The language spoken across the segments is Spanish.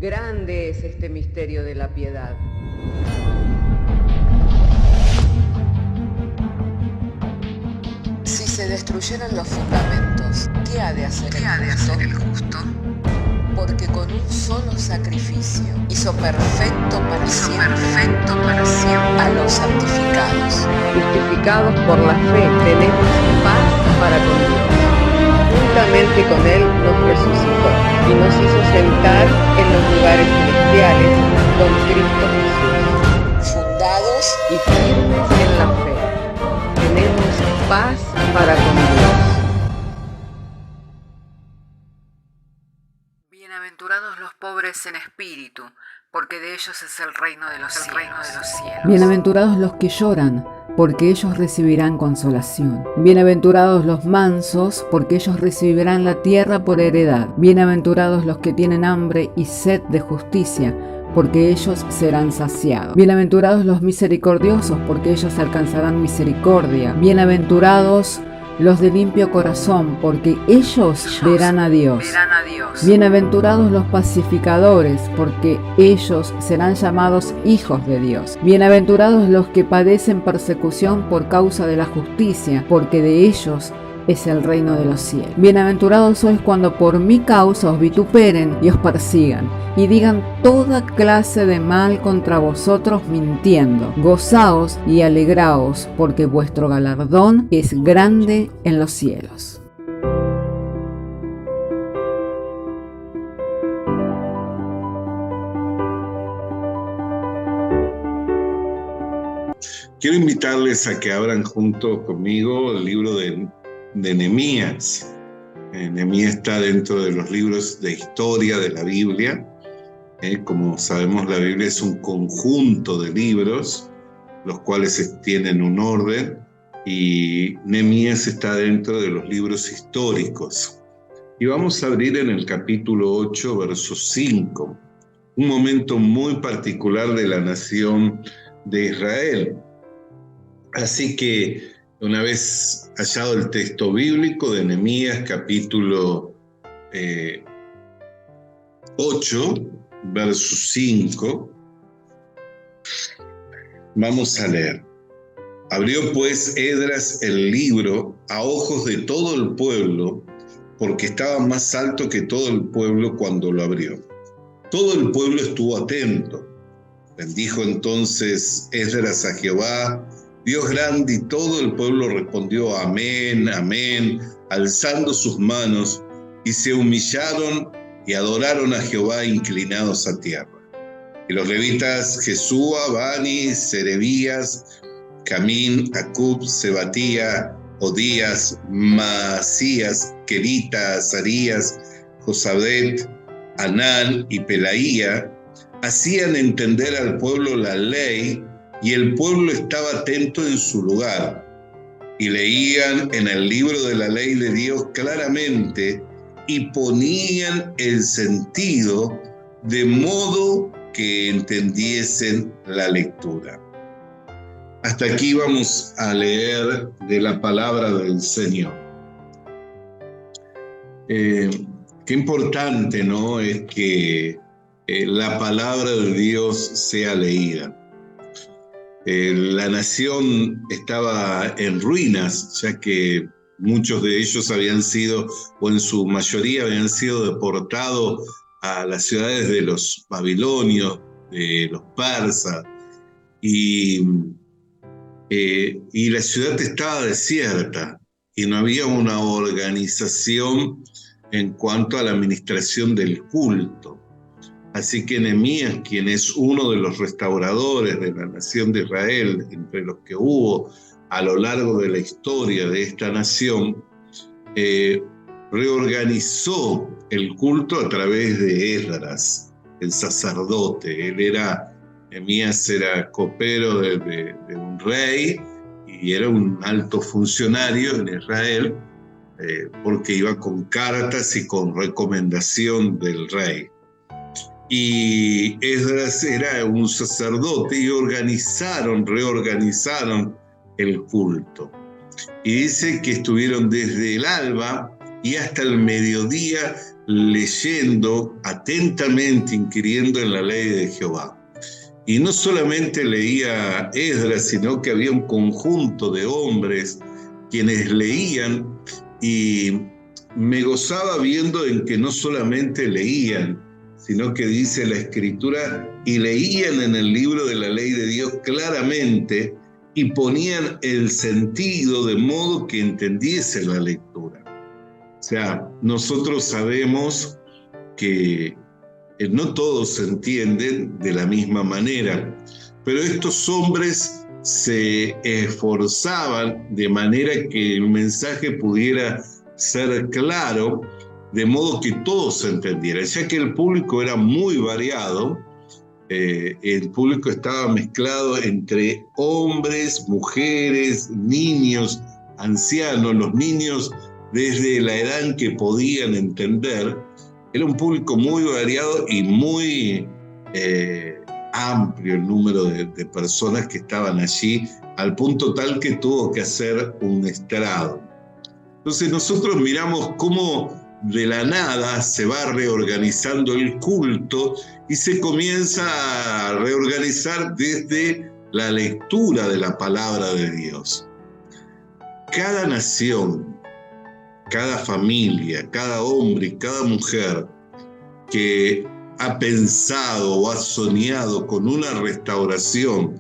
Grande es este misterio de la piedad. Si se destruyeran los fundamentos, ¿qué ha de hacer el justo? Porque con un solo sacrificio hizo perfecto para siempre a los santificados. Justificados por la fe, tenemos paz para con Dios. Juntamente con Él nos resucitó y nos hizo sentar en los lugares celestiales con Cristo Jesús. Fundados Y firmes en la fe, tenemos paz para con Dios. Bienaventurados los pobres en espíritu, porque de ellos es el reino de los cielos. Bienaventurados los que lloran, porque ellos recibirán consolación. Bienaventurados los mansos, porque ellos recibirán la tierra por heredad. Bienaventurados los que tienen hambre y sed de justicia, porque ellos serán saciados. Bienaventurados los misericordiosos, porque ellos alcanzarán misericordia. Bienaventurados los de limpio corazón, porque ellos verán a Dios. Bienaventurados los pacificadores, porque ellos serán llamados hijos de Dios. Bienaventurados los que padecen persecución por causa de la justicia, porque de ellos es el reino de los cielos. Bienaventurados sois cuando por mi causa os vituperen y os persigan, y digan toda clase de mal contra vosotros mintiendo. Gozaos y alegraos, porque vuestro galardón es grande en los cielos. Quiero invitarles a que abran junto conmigo el libro de Nehemías. Nehemías está dentro de los libros de historia de la Biblia. Como sabemos, la Biblia es un conjunto de libros, los cuales tienen un orden, y Nehemías está dentro de los libros históricos. Y vamos a abrir en el capítulo 8, verso 5, un momento muy particular de la nación de Israel. Así que, una vez hallado el texto bíblico de Nehemías, capítulo 8, verso 5, vamos a leer. Abrió pues Esdras el libro a ojos de todo el pueblo, porque estaba más alto que todo el pueblo cuando lo abrió. Todo el pueblo estuvo atento. Bendijo entonces Esdras a Jehová, Dios grande, y todo el pueblo respondió amén, amén, alzando sus manos, y se humillaron y adoraron a Jehová inclinados a tierra. Y los levitas Jesúa, Bani, Serebías, Camín, Acub, Sebatía, Odías, Maasías, Kelita, Azarías, Josadet, Anán y Pelaía hacían entender al pueblo la ley, y el pueblo estaba atento en su lugar, y leían en el libro de la ley de Dios claramente, y ponían el sentido de modo que entendiesen la lectura. Hasta aquí vamos a leer de la palabra del Señor. Qué importante, ¿no?, es que la palabra de Dios sea leída. La nación estaba en ruinas, ya que muchos de ellos habían sido, o en su mayoría habían sido deportados a las ciudades de los babilonios, de los persas, y la ciudad estaba desierta y no había una organización en cuanto a la administración del culto. Así que Nehemías, quien es uno de los restauradores de la nación de Israel, entre los que hubo a lo largo de la historia de esta nación, reorganizó el culto a través de Esdras, el sacerdote. Nehemías era copero de un rey y era un alto funcionario en Israel, porque iba con cartas y con recomendación del rey. Y Esdras era un sacerdote y reorganizaron el culto. Y dice que estuvieron desde el alba y hasta el mediodía leyendo atentamente, inquiriendo en la ley de Jehová. Y no solamente leía Esdras, sino que había un conjunto de hombres quienes leían, y me gozaba viendo en que no solamente leían, sino que dice la Escritura, y leían en el libro de la ley de Dios claramente y ponían el sentido de modo que entendiese la lectura. O sea, nosotros sabemos que no todos se entienden de la misma manera, pero estos hombres se esforzaban de manera que el mensaje pudiera ser claro, de modo que todos se entendieran, ya que el público era muy variado. El público estaba mezclado entre hombres, mujeres, niños, ancianos. Los niños, desde la edad en que podían entender, era un público muy variado y muy amplio el número de personas que estaban allí, al punto tal que tuvo que hacer un estrado. Entonces nosotros miramos cómo de la nada se va reorganizando el culto y se comienza a reorganizar desde la lectura de la palabra de Dios. Cada nación, cada familia, cada hombre y cada mujer que ha pensado o ha soñado con una restauración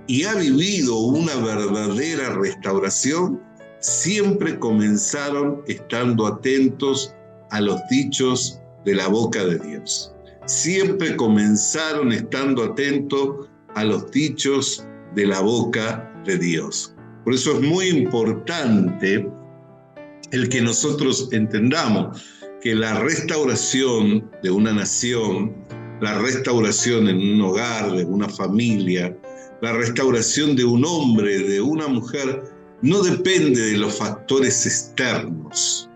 y ha vivido una verdadera restauración, siempre comenzaron estando atentos a los dichos de la boca de Dios. Siempre comenzaron estando atentos a los dichos de la boca de Dios. Por eso es muy importante el que nosotros entendamos que la restauración de una nación, la restauración en un hogar, de una familia, la restauración de un hombre, de una mujer, no depende de los factores externos,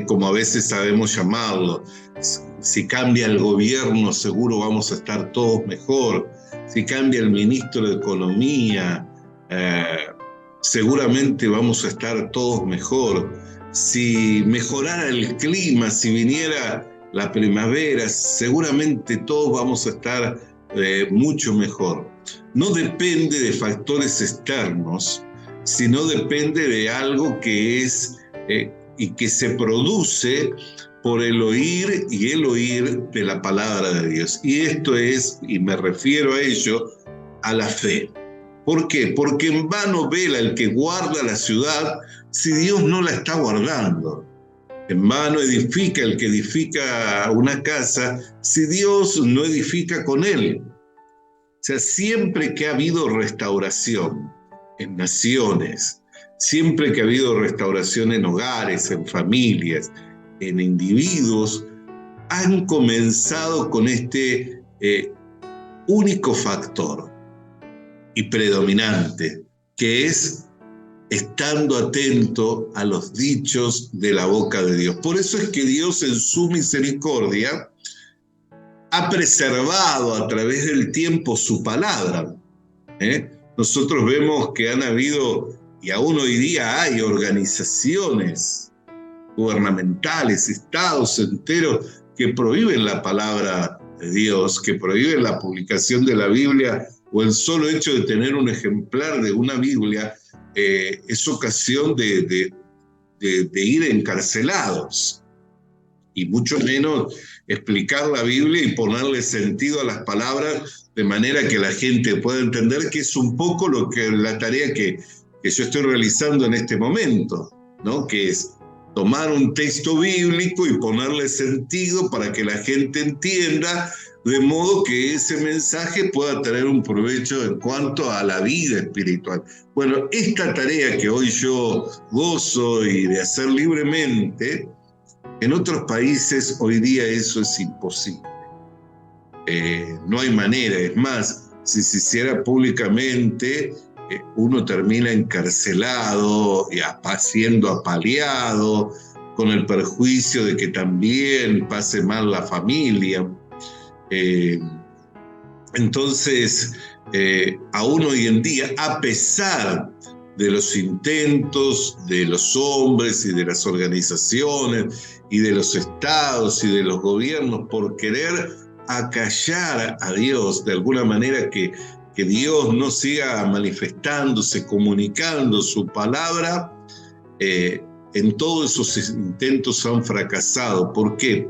como a veces sabemos llamarlo. Si cambia el gobierno, seguro vamos a estar todos mejor. Si cambia el ministro de Economía, seguramente vamos a estar todos mejor. Si mejorara el clima, si viniera la primavera, seguramente todos vamos a estar mucho mejor. No depende de factores externos, sino depende de algo que es y que se produce por el oír y el oír de la palabra de Dios. Y esto es, y me refiero a ello, a la fe. ¿Por qué? Porque en vano vela el que guarda la ciudad si Dios no la está guardando. En vano edifica el que edifica una casa si Dios no edifica con él. O sea, siempre que ha habido restauración en naciones, siempre que ha habido restauración en hogares, en familias, en individuos, han comenzado con este único factor y predominante, que es estando atento a los dichos de la boca de Dios. Por eso es que Dios en su misericordia ha preservado a través del tiempo su palabra. Nosotros vemos que han habido, y aún hoy día hay, organizaciones gubernamentales, estados enteros que prohíben la palabra de Dios, que prohíben la publicación de la Biblia, o el solo hecho de tener un ejemplar de una Biblia es ocasión de ir encarcelados, y mucho menos explicar la Biblia y ponerle sentido a las palabras de manera que la gente pueda entender, que es un poco la tarea que yo estoy realizando en este momento, ¿no? Que es tomar un texto bíblico y ponerle sentido para que la gente entienda, de modo que ese mensaje pueda tener un provecho en cuanto a la vida espiritual. Bueno, esta tarea que hoy yo gozo y de hacer libremente, en otros países hoy día eso es imposible. No hay manera. Es más, si se hiciera públicamente, uno termina encarcelado y siendo apaleado, con el perjuicio de que también pase mal la familia. Entonces, aún hoy en día, a pesar de los intentos de los hombres y de las organizaciones y de los estados y de los gobiernos por querer acallar a Dios, de alguna manera que Dios no siga manifestándose, comunicando su palabra, en todos esos intentos han fracasado. ¿Por qué?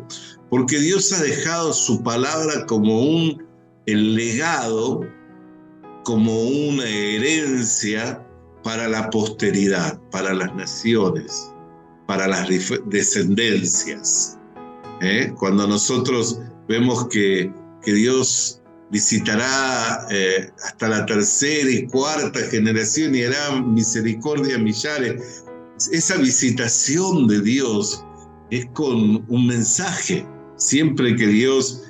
Porque Dios ha dejado su palabra como el legado, como una herencia para la posteridad, para las naciones, para las descendencias. Cuando nosotros vemos que Dios visitará hasta la tercera y cuarta generación y hará misericordia a millares, esa visitación de Dios es con un mensaje. Siempre que Dios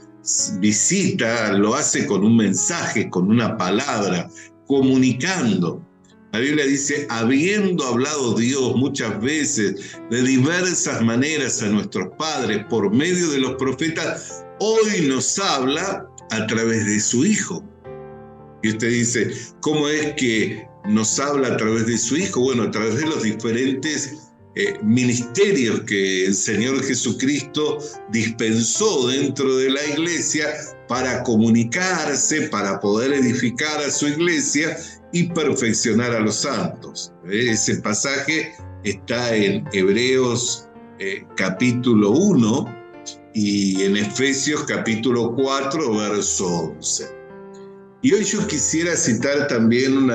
visita, lo hace con un mensaje, con una palabra, comunicando. La Biblia dice, habiendo hablado Dios muchas veces de diversas maneras a nuestros padres por medio de los profetas, hoy nos habla a través de su Hijo. Y usted dice, ¿cómo es que nos habla a través de su Hijo? Bueno, a través de los diferentes ministerios que el Señor Jesucristo dispensó dentro de la iglesia para comunicarse, para poder edificar a su iglesia y perfeccionar a los santos. Ese pasaje está en Hebreos capítulo 1 y en Efesios capítulo 4, verso 11. Y hoy yo quisiera citar también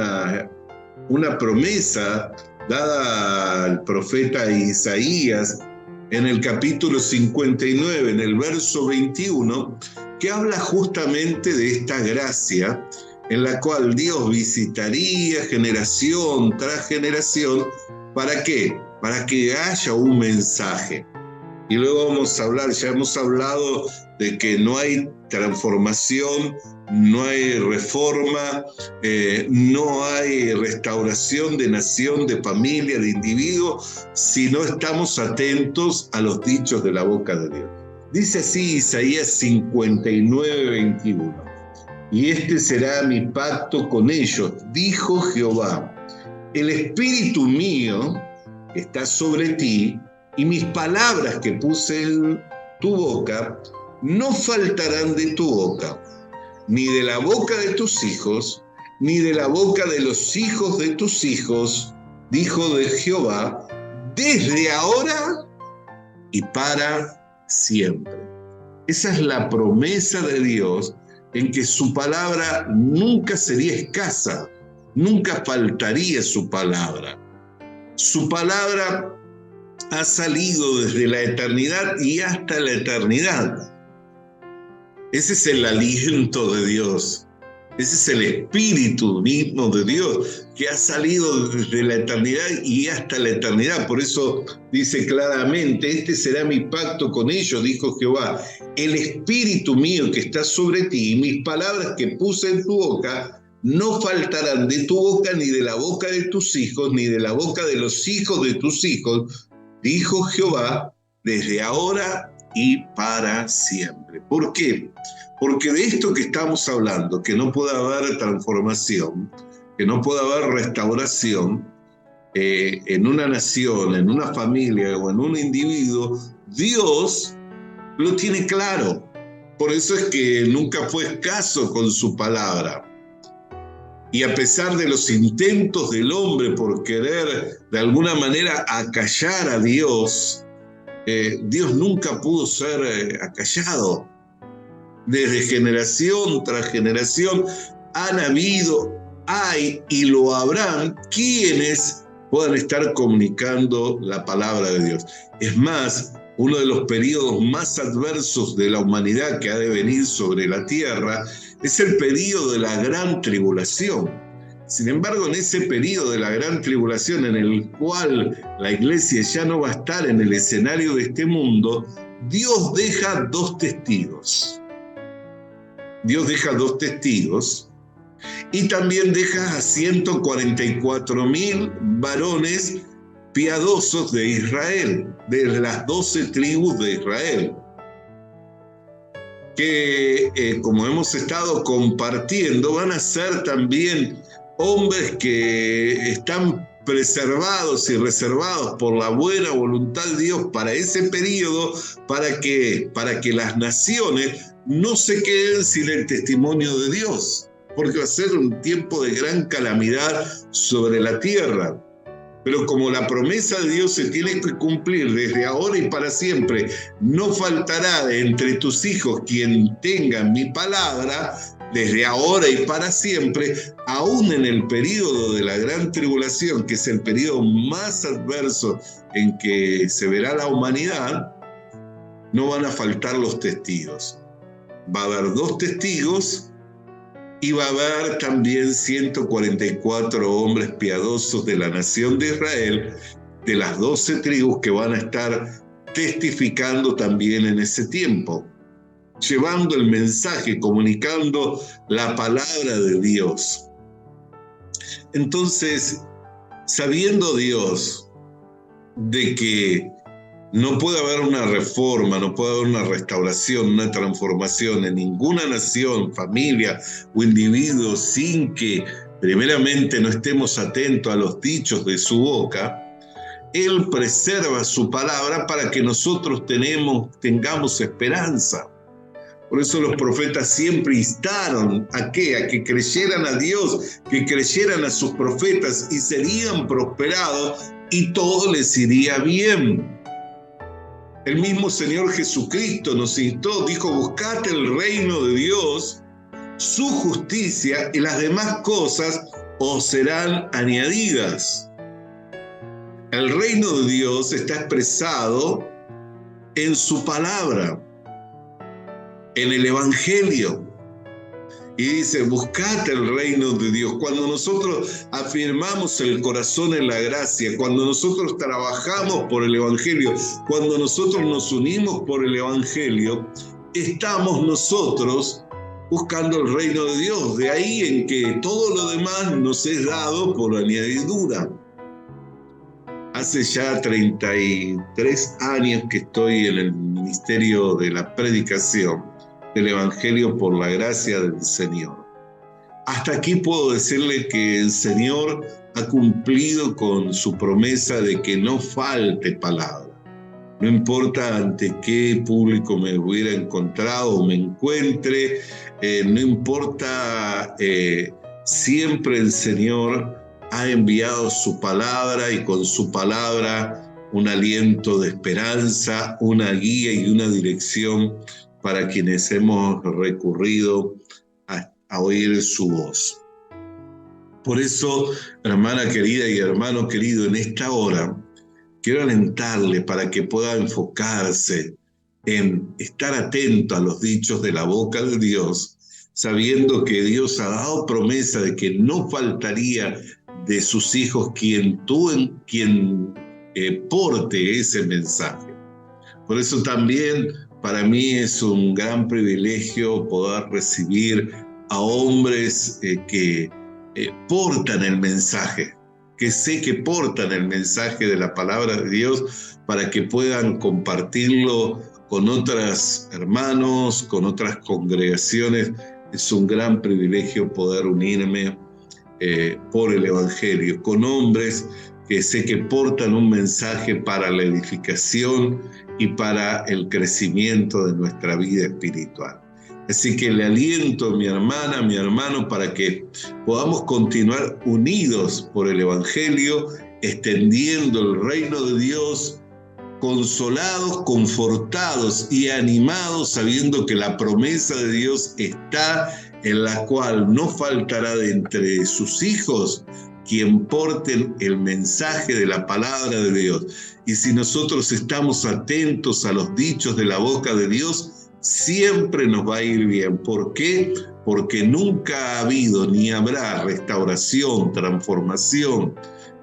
una promesa dada al profeta Isaías en el capítulo 59, en el verso 21, que habla justamente de esta gracia en la cual Dios visitaría generación tras generación. ¿Para qué? Para que haya un mensaje. Y luego vamos a hablar, ya hemos hablado de que no hay transformación, no hay reforma, no hay restauración de nación, de familia, de individuo, si no estamos atentos a los dichos de la boca de Dios. Dice así Isaías 59, 21. Y este será mi pacto con ellos, dijo Jehová. El espíritu mío que está sobre ti y mis palabras que puse en tu boca no faltarán de tu boca, ni de la boca de tus hijos, ni de la boca de los hijos de tus hijos, dijo de Jehová, desde ahora y para siempre. Esa es la promesa de Dios, en que su palabra nunca sería escasa, nunca faltaría su palabra. Su palabra ha salido desde la eternidad y hasta la eternidad. Ese es el aliento de Dios. Ese es el espíritu mismo de Dios que ha salido desde la eternidad y hasta la eternidad. Por eso dice claramente, este será mi pacto con ellos, dijo Jehová. El espíritu mío que está sobre ti y mis palabras que puse en tu boca no faltarán de tu boca, ni de la boca de tus hijos, ni de la boca de los hijos de tus hijos, dijo Jehová, desde ahora y para siempre. ¿Por qué? Porque de esto que estamos hablando, que no puede haber transformación, que no puede haber restauración en una nación, en una familia o en un individuo, Dios lo tiene claro. Por eso es que nunca fue escaso con su palabra. Y a pesar de los intentos del hombre por querer de alguna manera acallar a Dios, Dios nunca pudo ser acallado. Desde generación tras generación han habido, hay y lo habrán quienes puedan estar comunicando la palabra de Dios. Es más, uno de los periodos más adversos de la humanidad que ha de venir sobre la tierra es el periodo de la gran tribulación. Sin embargo, en ese periodo de la gran tribulación, en el cual la iglesia ya no va a estar en el escenario de este mundo, Dios deja dos testigos. Dios deja dos testigos y también deja a 144,000 varones piadosos de Israel, de las 12 tribus de Israel, que como hemos estado compartiendo, van a ser también hombres que están preservados y reservados por la buena voluntad de Dios para ese periodo, para que las naciones no se queden sin el testimonio de Dios, porque va a ser un tiempo de gran calamidad sobre la tierra. Pero como la promesa de Dios se tiene que cumplir desde ahora y para siempre, no faltará de entre tus hijos quien tenga mi palabra, desde ahora y para siempre, aún en el período de la gran tribulación, que es el período más adverso en que se verá la humanidad, no van a faltar los testigos. Va a haber 2 testigos y va a haber también 144 hombres piadosos de la nación de Israel, de las 12 tribus que van a estar testificando también en ese tiempo, llevando el mensaje, comunicando la palabra de Dios. Entonces, sabiendo Dios de que no puede haber una reforma, no puede haber una restauración, una transformación en ninguna nación, familia o individuo sin que primeramente no estemos atentos a los dichos de su boca, Él preserva su palabra para que nosotros tengamos esperanza. Por eso los profetas siempre instaron ¿a qué? A que creyeran a Dios, que creyeran a sus profetas y serían prosperados y todo les iría bien. El mismo Señor Jesucristo nos instó, dijo, buscad el reino de Dios, su justicia y las demás cosas os serán añadidas. El reino de Dios está expresado en su palabra, en el Evangelio. Y dice, buscad el reino de Dios. Cuando nosotros afirmamos el corazón en la gracia, cuando nosotros trabajamos por el Evangelio, cuando nosotros nos unimos por el Evangelio, estamos nosotros buscando el reino de Dios. De ahí en que todo lo demás nos es dado por añadidura. Hace ya 33 años que estoy en el ministerio de la predicación del Evangelio por la gracia del Señor. Hasta aquí puedo decirle que el Señor ha cumplido con su promesa de que no falte palabra. No importa ante qué público me hubiera encontrado o me encuentre, no importa, siempre el Señor ha enviado su palabra y con su palabra un aliento de esperanza, una guía y una dirección para quienes hemos recurrido a oír su voz. Por eso, hermana querida y hermano querido, en esta hora quiero alentarle para que pueda enfocarse en estar atento a los dichos de la boca de Dios, sabiendo que Dios ha dado promesa de que no faltaría de sus hijos quien porte ese mensaje. Por eso también para mí es un gran privilegio poder recibir a hombres que portan el mensaje, que sé que portan el mensaje de la palabra de Dios para que puedan compartirlo con otros hermanos, con otras congregaciones. Es un gran privilegio poder unirme por el Evangelio con hombres que sé que portan un mensaje para la edificación y para el crecimiento de nuestra vida espiritual. Así que le aliento, mi hermana, mi hermano, para que podamos continuar unidos por el Evangelio, extendiendo el reino de Dios, consolados, confortados y animados, sabiendo que la promesa de Dios está, en la cual no faltará de entre sus hijos quien porten el mensaje de la palabra de Dios. Y si nosotros estamos atentos a los dichos de la boca de Dios, siempre nos va a ir bien. ¿Por qué? Porque nunca ha habido ni habrá restauración, transformación,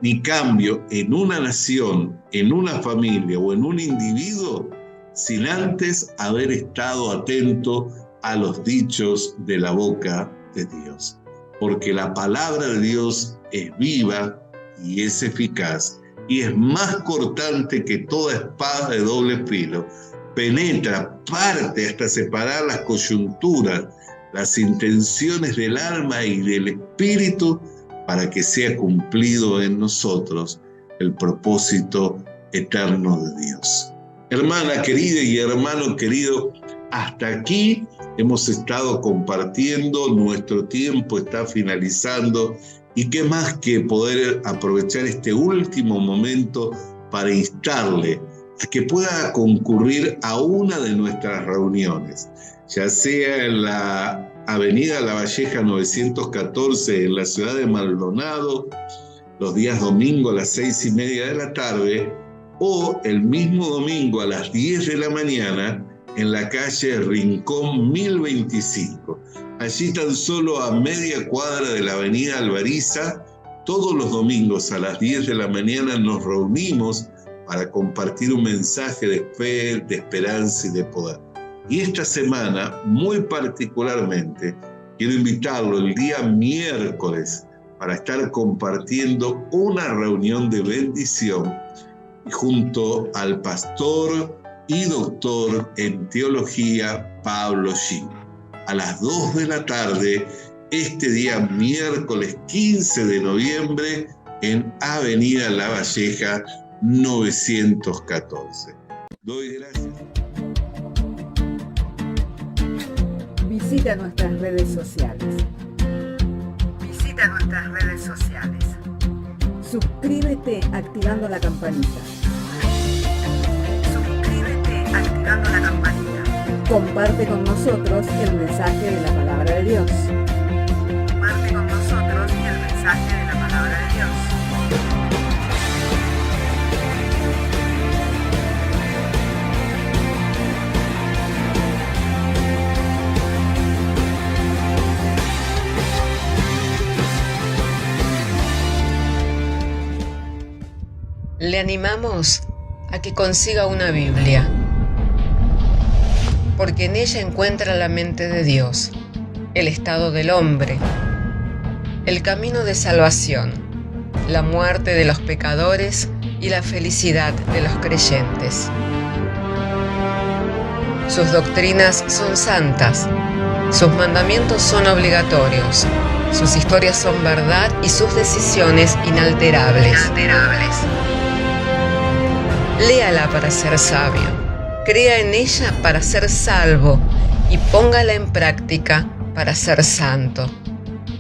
ni cambio en una nación, en una familia o en un individuo sin antes haber estado atento a los dichos de la boca de Dios. Porque la palabra de Dios es viva y es eficaz y es más cortante que toda espada de doble filo. Penetra, parte hasta separar las coyunturas, las intenciones del alma y del espíritu, para que sea cumplido en nosotros el propósito eterno de Dios. Hermana querida y hermano querido, hasta aquí hemos estado compartiendo, nuestro tiempo está finalizando y qué más que poder aprovechar este último momento para instarle a que pueda concurrir a una de nuestras reuniones, ya sea en la Avenida La Valleja 914 en la ciudad de Maldonado, los días domingo a las 6:30 de la tarde, o el mismo domingo a las 10 de la mañana en la calle Rincón 1025. Allí tan solo a media cuadra de la avenida Alvariza, todos los domingos a las 10 de la mañana nos reunimos para compartir un mensaje de fe, de esperanza y de poder. Y esta semana, muy particularmente, quiero invitarlo el día miércoles para estar compartiendo una reunión de bendición junto al pastor y doctor en teología Pablo Gil. A las 2 de la tarde, este día miércoles 15 de noviembre, en Avenida La Valleja 914. Doy gracias. Visita nuestras redes sociales. Suscríbete activando la campanita. Comparte con nosotros el mensaje de la palabra de Dios. Le animamos a que consiga una Biblia, porque en ella encuentra la mente de Dios, el estado del hombre, el camino de salvación, la muerte de los pecadores y la felicidad de los creyentes. Sus doctrinas son santas, sus mandamientos son obligatorios, sus historias son verdad y sus decisiones inalterables. Léala para ser sabio, crea en ella para ser salvo y póngala en práctica para ser santo.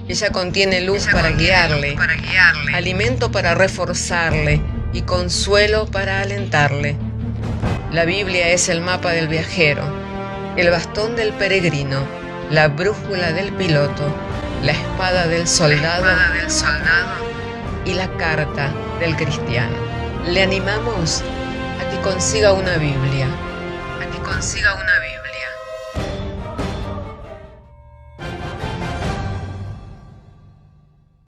Ella contiene luz para guiarle, alimento para reforzarle y consuelo para alentarle. La Biblia es el mapa del viajero, el bastón del peregrino, la brújula del piloto, la espada del soldado y la carta del cristiano. Le animamos a que consiga una Biblia,